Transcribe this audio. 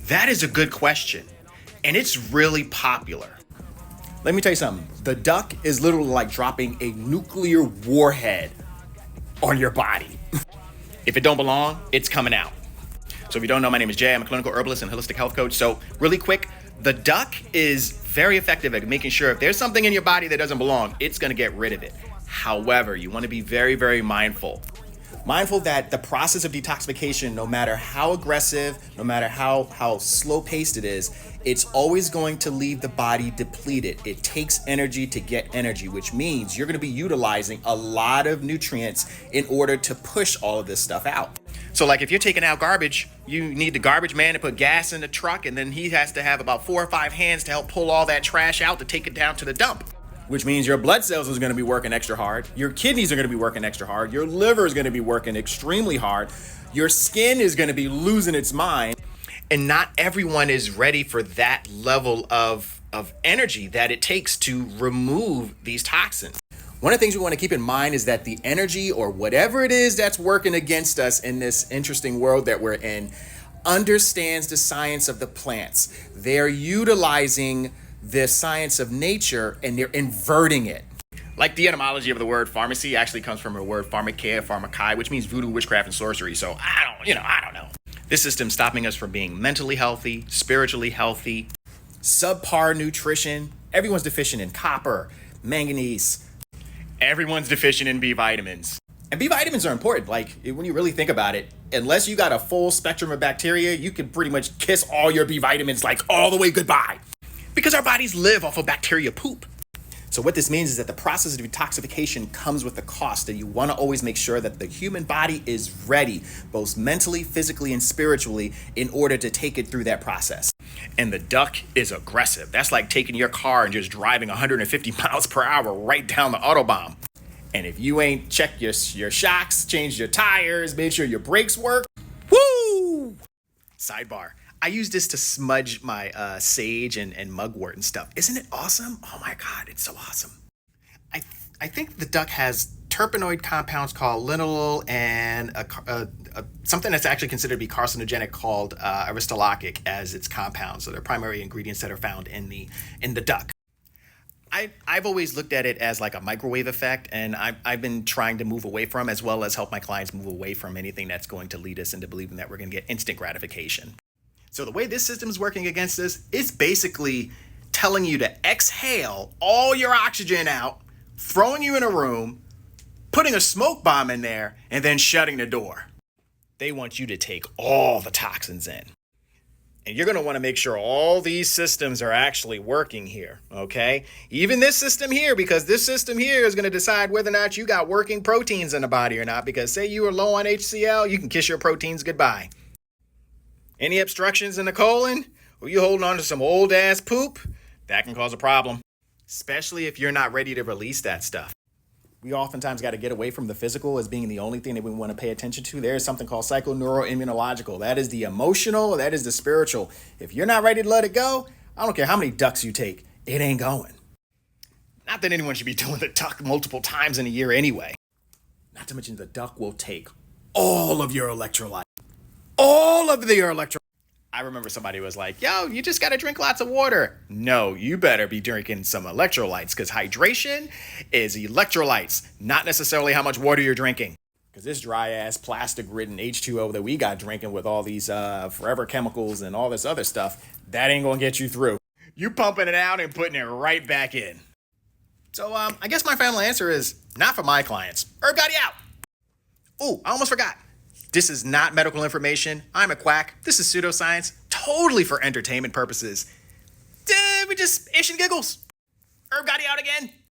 That is a good question, and it's really popular. Let me tell you something. The duck is literally like dropping a nuclear warhead on your body. If it don't belong, it's coming out. So if you don't know, my name is Jay. I'm a clinical herbalist and holistic health coach. So really quick, the duck is very effective at making sure if there's something in your body that doesn't belong, it's going to get rid of it. However, you want to be very, very mindful. Mindful that the process of detoxification, no matter how aggressive, no matter how slow paced it is, it's always going to leave the body depleted. It takes energy to get energy, which means you're going to be utilizing a lot of nutrients in order to push all of this stuff out. So like if you're taking out garbage, you need the garbage man to put gas in the truck, and then he has to have about 4 or 5 hands to help pull all that trash out to take it down to the dump. Which means your blood cells is going to be working extra hard. Your kidneys are going to be working extra hard. Your liver is going to be working extremely hard. Your skin is going to be losing its mind. And not everyone is ready for that level of energy that it takes to remove these toxins. One of the things we want to keep in mind is that the energy or whatever it is that's working against us in this interesting world that we're in understands the science of the plants. They're utilizing the science of nature and they're inverting it. Like the etymology of the word pharmacy actually comes from a word pharmakeia, pharmakai, which means voodoo, witchcraft, and sorcery. So I don't know. This system's stopping us from being mentally healthy, spiritually healthy, subpar nutrition. Everyone's deficient in copper, manganese. Everyone's deficient in B vitamins. And B vitamins are important. Like when you really think about it, unless you got a full spectrum of bacteria, you can pretty much kiss all your B vitamins like all the way goodbye. Because our bodies live off of bacteria poop. So what this means is that the process of detoxification comes with a cost, and you want to always make sure that the human body is ready, both mentally, physically, and spiritually, in order to take it through that process. And the duck is aggressive. That's like taking your car and just driving 150 miles per hour right down the Autobahn. And if you ain't checked your shocks, changed your tires, made sure your brakes work, woo! Sidebar. I use this to smudge my sage and mugwort and stuff. Isn't it awesome? Oh my God, it's so awesome. I think the duck has terpenoid compounds called linalool and something that's actually considered to be carcinogenic called aristolactic as its compounds. So they're primary ingredients that are found in the duck. I've always looked at it as like a microwave effect, and I've been trying to move away from, as well as help my clients move away from anything that's going to lead us into believing that we're going to get instant gratification. So the way this system is working against us is basically telling you to exhale all your oxygen out, throwing you in a room, putting a smoke bomb in there, and then shutting the door. They want you to take all the toxins in. And you're going to want to make sure all these systems are actually working here, okay? Even this system here, because this system here is going to decide whether or not you got working proteins in the body or not, because say you are low on HCl, you can kiss your proteins goodbye. Any obstructions in the colon, or you holding on to some old ass poop, that can cause a problem, especially if you're not ready to release that stuff. We oftentimes got to get away from the physical as being the only thing that we want to pay attention to. There's something called psychoneuroimmunological. That is the emotional, that is the spiritual. If you're not ready to let it go, I don't care how many ducks you take, it ain't going. Not that anyone should be doing the duck multiple times in a year anyway. Not to mention the duck will take all of your electrolytes. All of your electrolytes. I remember somebody was like, yo, you just got to drink lots of water. No, you better be drinking some electrolytes, because hydration is electrolytes, not necessarily how much water you're drinking. Because this dry ass plastic ridden H2O that we got drinking with all these forever chemicals and all this other stuff, that ain't going to get you through. You pumping it out and putting it right back in. So I guess my final answer is not for my clients. Herb got you out. Oh, I almost forgot. This is not medical information. I'm a quack. This is pseudoscience, totally for entertainment purposes. We just ish and giggles. Herb got you out again.